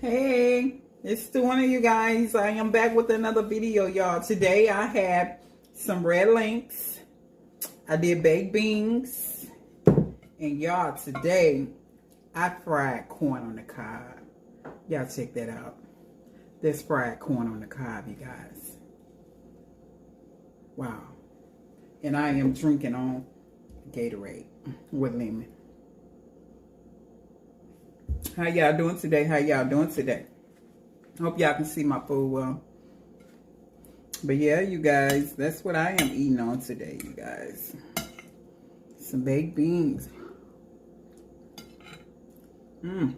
Hey, it's the one of you guys. I am back with another video, y'all. Today I have some red links. I did baked beans. And y'all, today I fried corn on the cob. Y'all check that out. This fried corn on the cob, you guys. Wow. And I am drinking on Gatorade with lemon. How y'all doing today? How y'all doing today? Hope y'all can see my food well. But yeah, you guys, that's what I am eating on today, you guys. Some baked beans. How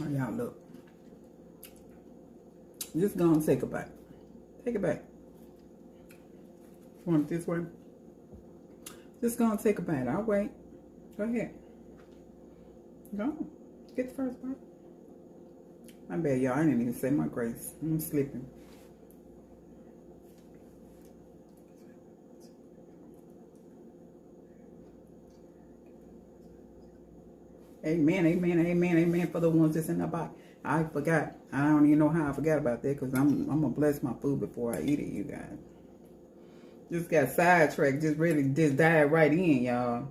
y'all look? Just go and take a bite. Take a bite. Want it this way? Just go and take a bite. I'll wait. Go ahead. Go. Get the first bite. My bad, y'all. I didn't even say my grace. I'm sleeping. Amen, amen, amen, amen for the ones that's in the body. I forgot. I don't even know how I forgot about that because I'm going to bless my food before I eat it, you guys. Just got sidetracked. Just dive right in, y'all.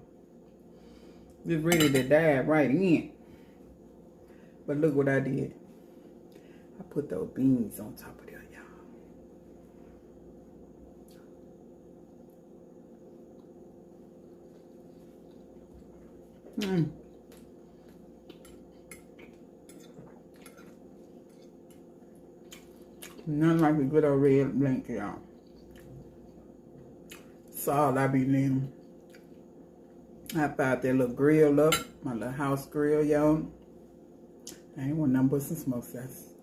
Just ready to dive right in. But look what I did. I put those beans on top of there, y'all. Nothing like a good old red link, y'all. That's all I be needing. I found that little grill up, my little house grill, y'all. I ain't want nothing but some smoke sauce.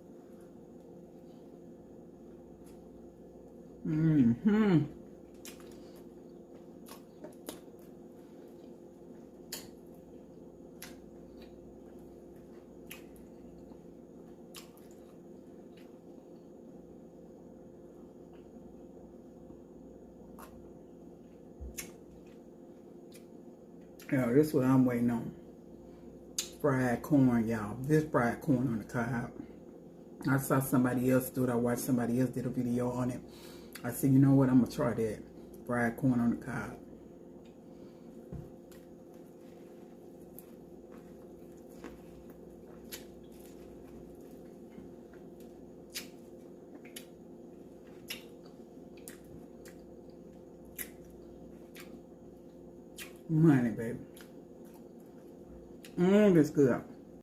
Yeah, this is what I'm waiting on. Fried corn, y'all. This fried corn on the cob. I saw somebody else do it. I watched somebody else did a video on it. I said, you know what? I'm going to try that. Fried corn on the cob. Money, baby. That's good.